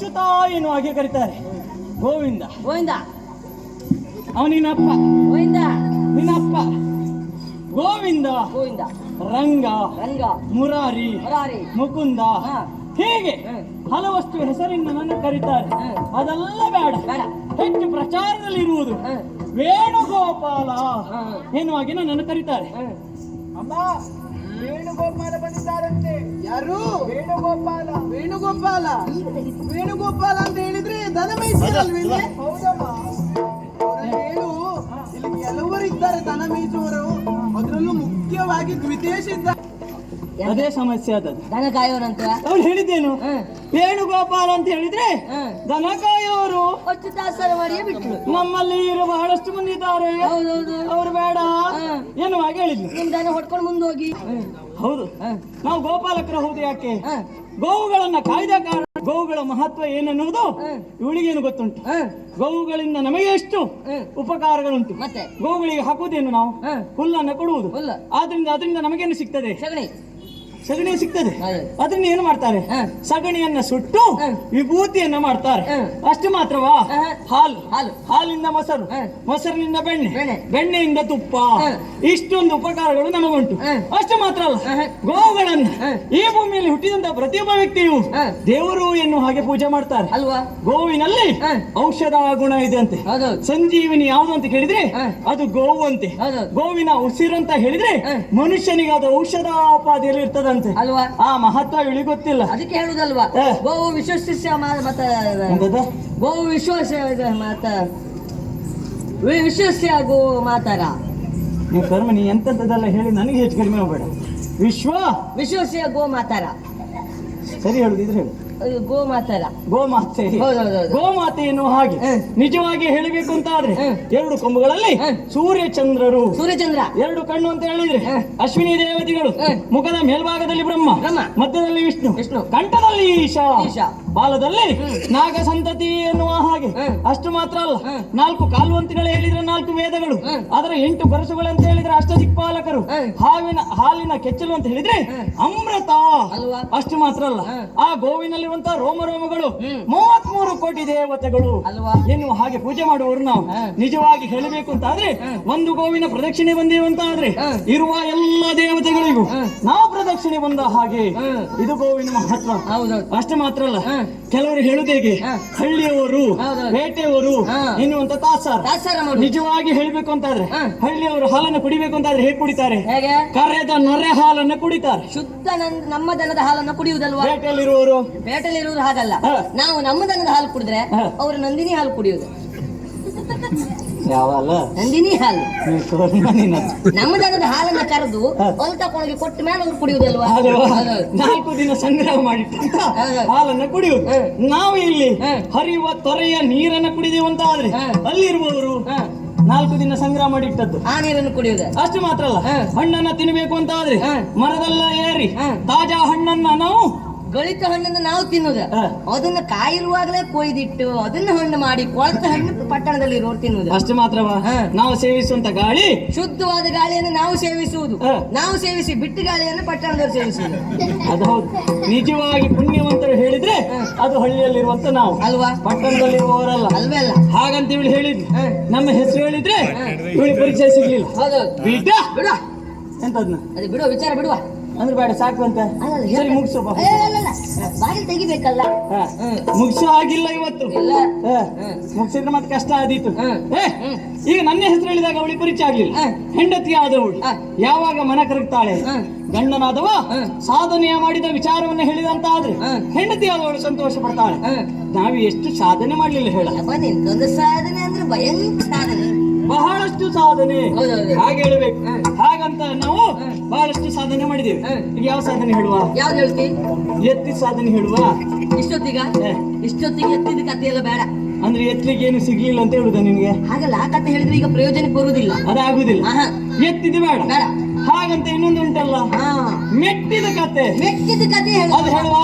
ಅಚ್ಯುತ ಎನ್ನುವ ಹಾಗೆ ಕರೀತಾರೆ. ಗೋವಿಂದ ಗೋವಿಂದ ಅವನಿನಪ್ಪ, ಗೋವಿಂದ ನಿನ್ನಪ್ಪ ಗೋವಿಂದ, ಗೋವಿಂದ ರಂಗ, ರಂಗ, ಮುರಾರಿ, ಮುರಾರಿ, ಮುಕುಂದ, ಹಾ. ಹೀಗೆ ಹಲವಷ್ಟು ಹೆಸರಿನ ನನ್ನ ಕರೀತಾರೆ. ಅದೆಲ್ಲ ಬೇಡ, ಬೇಡ. ಹೆಚ್ಚು ಪ್ರಚಾರದಲ್ಲಿರುವುದು ವೇಣುಗೋಪಾಲ ಎನ್ನುವಾಗಿ ನನ್ನನ್ನು ಕರೀತಾರೆ. ಅಮ್ಮ, ವೇಣುಗೋಪಾಲ ಬಂದಿದ್ದಾರಂತೆ. ಯಾರು? ವೇಣುಗೋಪಾಲ. ವೇಣುಗೋಪಾಲ ವೇಣುಗೋಪಾಲ ಅಂತ ಹೇಳಿದ್ರೆ ದನ ಮೇಯಿಸಲ್ವೇ? ಹೌದಮ್ಮ, ಅವರಲ್ಲಿ ಹೇಳು. ಇಲ್ಲಿ ಕೆಲವರು ಇದ್ದಾರೆ ದನ ಮೇಯಿಸುವವರು, ಅದರಲ್ಲೂ ಮುಖ್ಯವಾಗಿ ದ್ವಿತೇಶ ಇದ್ದಾರೆ. ಅದೇ ಸಮಸ್ಯೆ ಆದದ್ದು. ದನ ಕಾಯೋನಂತ ಅವ್ರು ಹೇಳಿದ್ದೇನು, ವೇಣುಗೋಪಾಲ ಅಂತ ಹೇಳಿದ್ರೆ ದನಕಾಯವರು ಅಚ್ಚುತಾಸರ ಮಾಡಿಯೇ ಬಿಟ್ರು. ನಮ್ಮಲ್ಲಿ ಇರುವ ಬಹಳಷ್ಟು ಮಂದಿ ಇದ್ದಾರೆ, ಹೌದೌದು, ಅವರು ಬೇಡ ಎನ್ನುವಾಗ ಹೇಳಿದ್ರು. ನಿಮ್ ದನ ಹೊಡ್ಕೊಂಡು ಮುಂದೆ ಹೋಗಿ. ಹೌದು, ನಾವು ಗೋಪಾಲಕರು ಹೌದು. ಯಾಕೆ? ಗೋವುಗಳನ್ನ ಕಾಯ್ದ ಕಾರಣ. ಗೋವುಗಳ ಮಹತ್ವ ಏನೆನ್ನುವುದು ಇವಳಿಗೇನು ಗೊತ್ತುಂಟು. ಗೋವುಗಳಿಂದ ನಮಗೆ ಎಷ್ಟು ಉಪಕಾರಗಳುಂಟು. ಮತ್ತೆ ಗೋವುಗಳಿಗೆ ಹಾಕುವುದೇನು ನಾವು? ಹುಲ್ಲನ್ನು ಕೊಡುವುದು. ಅದರಿಂದ ನಮಗೇನು ಸಿಗ್ತದೆ? ಸಗಣಿ, ಸಗಣಿ ಸಿಗ್ತದೆ. ಅದನ್ನ ಏನು ಮಾಡ್ತಾರೆ? ಸಗಣಿಯನ್ನ ಸುಟ್ಟು ವಿಭೂತಿಯನ್ನ ಮಾಡ್ತಾರೆ. ಅಷ್ಟು ಮಾತ್ರವಾ? ಹಾಲು, ಹಾಲಿಂದ ಮೊಸರು, ಮೊಸರಿನಿಂದ ಬೆಣ್ಣೆ, ಬೆಣ್ಣೆಯಿಂದ ತುಪ್ಪ, ಇಷ್ಟೊಂದು ಉಪಕಾರಗಳು ನಮಗುಂಟು. ಅಷ್ಟು ಮಾತ್ರ ಅಲ್ಲ, ಗೋವುಗಳನ್ನ ಈ ಭೂಮಿಯಲ್ಲಿ ಹುಟ್ಟಿದಂತ ಪ್ರತಿಯೊಬ್ಬ ವ್ಯಕ್ತಿಯು ದೇವರು ಎನ್ನುವ ಹಾಗೆ ಪೂಜೆ ಮಾಡ್ತಾರೆ ಅಲ್ವಾ? ಗೋವಿನಲ್ಲಿ ಔಷಧ ಗುಣ ಇದೆ ಅಂತೆ. ಸಂಜೀವಿನಿ ಯಾವುದು ಅಂತ ಕೇಳಿದ್ರೆ ಅದು ಗೋವು ಅಂತೆ. ಗೋವಿನ ಉಸಿರಂತ ಹೇಳಿದ್ರೆ ಮನುಷ್ಯನಿಗೆ ಅದು ಔಷಧಾಪಾದಿಯಲ್ಲಿ ಇರ್ತದೆ ಅಲ್ವಾ? ಆ ಮಹತ್ವ ಇವಳಿ ಗೊತ್ತಿಲ್ಲ. ಅದಕ್ಕೆ ಹೇಳುದಲ್ವಾ, ಗೋವು ವಿಶ್ವಸ್ಯ ಮತ ಗೋವು ವಿಶ್ವಾಸ ಮತ ವಿಶ್ವಸ್ಯ ಗೋ ಮಾತರ. ನೀವು ಕರ್ಮ, ನೀ ಎಂತದ್ದೆಲ್ಲ ಹೇಳಿ ನನಗೆ ಹೆಚ್ಚು ಕಡಿಮೆ ಹೋಗಬೇಡ. ವಿಶ್ವಸ್ಯ ಗೋ ಮಾತರ. ಸರಿ ಹೇಳುದಿದ್ರೆ ಹೇಳು. ಗೋ ಮಾತರ, ಗೋಮಾತೆ. ಗೋಮಾತೆ ಎನ್ನುವ ಹಾಗೆ ನಿಜವಾಗಿ ಹೇಳಬೇಕು ಅಂತ ಆದ್ರೆ ಎರಡು ಕೊಂಬುಗಳಲ್ಲಿ ಸೂರ್ಯಚಂದ್ರರು. ಸೂರ್ಯಚಂದ್ರ ಎರಡು ಕಣ್ಣು ಅಂತ ಹೇಳಿದ್ರೆ ಅಶ್ವಿನಿ ದೇವತೆಗಳು. ಮುಖದ ಮೇಲ್ಭಾಗದಲ್ಲಿ ಬ್ರಹ್ಮ, ಮಧ್ಯದಲ್ಲಿ ವಿಷ್ಣು, ಕಂಠದಲ್ಲಿ ಈಶಾ, ಬಾಲದಲ್ಲಿ ನಾಗ ಸಂತತಿ ಎನ್ನುವ ಹಾಗೆ. ಅಷ್ಟು ಮಾತ್ರ ಅಲ್ಲ, 4 ಕಾಲ್ವಂತಿಗಳು ಹೇಳಿದ್ರೆ 4 ವೇದಗಳು, ಅದರ 8 ಬರಸುಗಳು ಅಂತ ಹೇಳಿದ್ರೆ ಅಷ್ಟ ದಿಕ್ಪಾಲಕರು, ಹಾಲಿನ ಕೆಚ್ಚಲು ಅಂತ ಹೇಳಿದ್ರೆ ಅಮೃತ. ಅಷ್ಟು ಮಾತ್ರ ಅಲ್ಲ, ಆ ಗೋವಿನಲ್ಲಿ ರೋಮಗಳು 33 ಕೋಟಿ ದೇವತೆಗಳು ಎನ್ನುವ ಹಾಗೆ ಪೂಜೆ ಮಾಡುವವರು ನಾವು. ನಿಜವಾಗಿ ಹೇಳಬೇಕು ಅಂತ ಆದ್ರೆ ಒಂದು ಗೋವಿನ ಪ್ರದಕ್ಷಿಣೆ ಬಂದೇವು ಅಂತ ಆದ್ರೆ ಇರುವ ಎಲ್ಲ ದೇವತೆಗಳಿಗೂ ನಾವು ಪ್ರದಕ್ಷಿಣೆ ಬಂದ ಹಾಗೆ ಇದು ಗೋವಿನ ಮಹತ್ವ. ಅಷ್ಟು ಮಾತ್ರ ಅಲ್ಲ, ಕೆಲವರು ಹೇಳುದೇಗೆ ಹಳ್ಳಿಯವರು, ಬೇಟೆಯವರು ಎನ್ನುವಂತ ತಾಸಾರ. ನಿಜವಾಗಿ ಹೇಳಬೇಕು ಅಂತ ಆದ್ರೆ ಹಳ್ಳಿಯವರು ಹಾಲನ್ನು ಕುಡಿಬೇಕು ಅಂತ ಆದ್ರೆ ಹೇಗೆ ಕುಡಿತಾರೆ? ಕರೆದ ನೊರೆ ಹಾಲನ್ನು ಕುಡಿತಾರೆ. ಶುದ್ಧ ನಮ್ಮ ದನದ ಹಾಲನ್ನು ಕುಡಿಯುವುದಲ್ವಾ? ಬೇಟೆಯಲ್ಲಿರುವವರು ಬೇಟೆಯಲ್ಲಿರುವುದು ಹಾಗಲ್ಲ. ನಾವು ನಮ್ಮ ದನದ ಹಾಲು ಕುಡಿದ್ರೆ ಅವರು ನಂದಿನಿ ಹಾಲು ಕುಡಿಯುವುದು. ಯಾವಲ್ಲ ನಂದಿನಿ ಹಾಲು. ನಮ್ಮ ದನದ ಹಾಲನ್ನ ಕರೆದು ಅಲ್ಲಿ ತಕೊಂಡೋಗಿ ಕೊಟ್ಟ ಮೇಲೆ ಅವ್ರು ಕುಡಿಯುವುದಲ್ವಾ? 4 ದಿನ ಸಂಗ್ರಹ ಮಾಡಿ ಹಾಲನ್ನ ಕುಡಿಯುವುದು. ನಾವು ಇಲ್ಲಿ ಹರಿಯುವ ತೊರೆಯ ನೀರನ್ನ ಕುಡಿದೇವು ಅಂತ ಆದ್ರೆ ಅಲ್ಲಿರುವವರು 4 ದಿನ ಸಂಗ್ರಹ ಮಾಡಿ ಇಟ್ಟದ್ದು ಆ ನೀರನ್ನು ಕುಡಿಯುವುದು. ಅಷ್ಟು ಮಾತ್ರ ಅಲ್ಲ, ಹಣ್ಣನ್ನ ತಿನ್ನಬೇಕು ಅಂತ ಆದ್ರೆ ಮರದಲ್ಲ ಏರಿ ತಾಜಾ ಹಣ್ಣನ್ನ ನಾವು ಗಳಿತ ಹಣ್ಣನ್ನು ನಾವು ತಿನ್ನುವುದು. ಅದನ್ನ ಕಾಯಿರುವಾಗಲೇ ಕೊಯ್ದಿಟ್ಟು ಅದನ್ನ ಹಣ್ಣು ಮಾಡಿ ಕೊಳೆತ ಹಣ್ಣು ಪಟ್ಟಣದಲ್ಲಿ ಇರೋರು ತಿನ್ನುವುದು. ಅಷ್ಟು ಮಾತ್ರವಾ? ನಾವು ಸೇವಿಸುವಂತ ಗಾಳಿ ಶುದ್ಧವಾದ ಗಾಳಿಯನ್ನು ನಾವು ಸೇವಿಸುವುದು. ನಾವು ಸೇವಿಸಿ ಬಿಟ್ಟ ಗಾಳಿಯನ್ನು ಪಟ್ಟಣದಲ್ಲಿ ಸೇವಿಸುವುದು. ಅದು ಹೌದು. ನಿಜವಾಗಿ ಪುಣ್ಯವಂತರು ಹೇಳಿದ್ರೆ ಅದು ಹಳ್ಳಿಯಲ್ಲಿರುವಂತ ನಾವು ಅಲ್ವಾ, ಪಟ್ಟಣದಲ್ಲಿರುವವರಲ್ಲ ಅಲ್ವೇ ಅಲ್ಲ. ಹಾಗಂತ ಇವಳು ಹೇಳಿದ್ರು. ನಮ್ಮ ಹೆಸರು ಹೇಳಿದ್ರೆ ಇವಳಿಗೆ ಪರಿಚಯ ಸಿಗ್ಲಿಲ್ಲ. ಬಿಡ ಬಿಡ ಎಂತದ್ನ ಅದೇ ಬಿಡುವ ವಿಚಾರ ಬಿಡುವ ಅಂದ್ರೆ ಬೇಡ, ಸಾಕು ಅಂತ ಸರಿ ಮುಗಿಸು. ಬಾಗಿಲು ತೆಗಿಬೇಕಲ್ಲ. ಮುಗಿಸೋ ಆಗಿಲ್ಲ ಇವತ್ತು. ಮುಗಿಸಿದ್ರೆ ಮತ್ತೆ ಕಷ್ಟ ಆದೀತು. ಈಗ ನನ್ನ ಹೆಸರು ಹೇಳಿದಾಗ ಅವಳಿಗೆ ಪರಿಚಯ ಆಗ್ಲಿಲ್ಲ. ಹೆಂಡತಿ ಆದವಳು ಯಾವಾಗ ಮನ ಕರಗ್ತಾಳೆ, ಗಂಡನಾದವ ಸಾಧನೆಯ ಮಾಡಿದ ವಿಚಾರವನ್ನ ಹೇಳಿದಂತ ಆದ್ರೆ ಹೆಂಡತಿ ಆದವಳು ಸಂತೋಷ ಪಡ್ತಾಳೆ. ನಾವು ಎಷ್ಟು ಸಾಧನೆ ಮಾಡ್ಲಿಲ್ಲ ಹೇಳ. ನಿಂದೊಂದು ಸಾಧನೆ ಅಂದ್ರೆ ಭಯಂಕರ ಸಾಧನೆ, ಬಹಳಷ್ಟು ಸಾಧನೆ. ಹಾಗೆ ಹೇಳ್ಬೇಕು. ಹಾಗಂತ ನಾವು ಬಹಳಷ್ಟು ಸಾಧನೆ ಮಾಡಿದ್ದೇವೆ. ಈಗ ಯಾವ ಸಾಧನೆ ಹೇಳುವ? ಯಾವ್ದು ಹೇಳ್ತಿ? ಎತ್ತಿ ಸಾಧನೆ ಹೇಳುವ. ಇಷ್ಟೊತ್ತಿಗೆ ಎತ್ತಿದ ಕಥೆ ಎಲ್ಲ ಬೇಡ. ಅಂದ್ರೆ ಎತ್ತಲಿಕ್ಕೆ ಏನು ಸಿಗ್ಲಿಲ್ಲ ಅಂತ ಹೇಳುದ ನಿನ್ಗೆ? ಹಾಗಲ್ಲ, ಆ ಕಥೆ ಹೇಳಿದ್ರೆ ಈಗ ಪ್ರಯೋಜನಕ್ಕೆ ಬರುವುದಿಲ್ಲ. ಅದಾಗುದಿಲ್ಲ. ಎತ್ತಿದ ಬೇಡ. ಹಾಗಂತ ಇನ್ನೊಂದು ಉಂಟಲ್ಲ, ಮೆಟ್ಟಿದ ಕತೆ. ಮೆಟ್ಟಿದ ಕಥೆ ಅದು ಹೇಳುವ.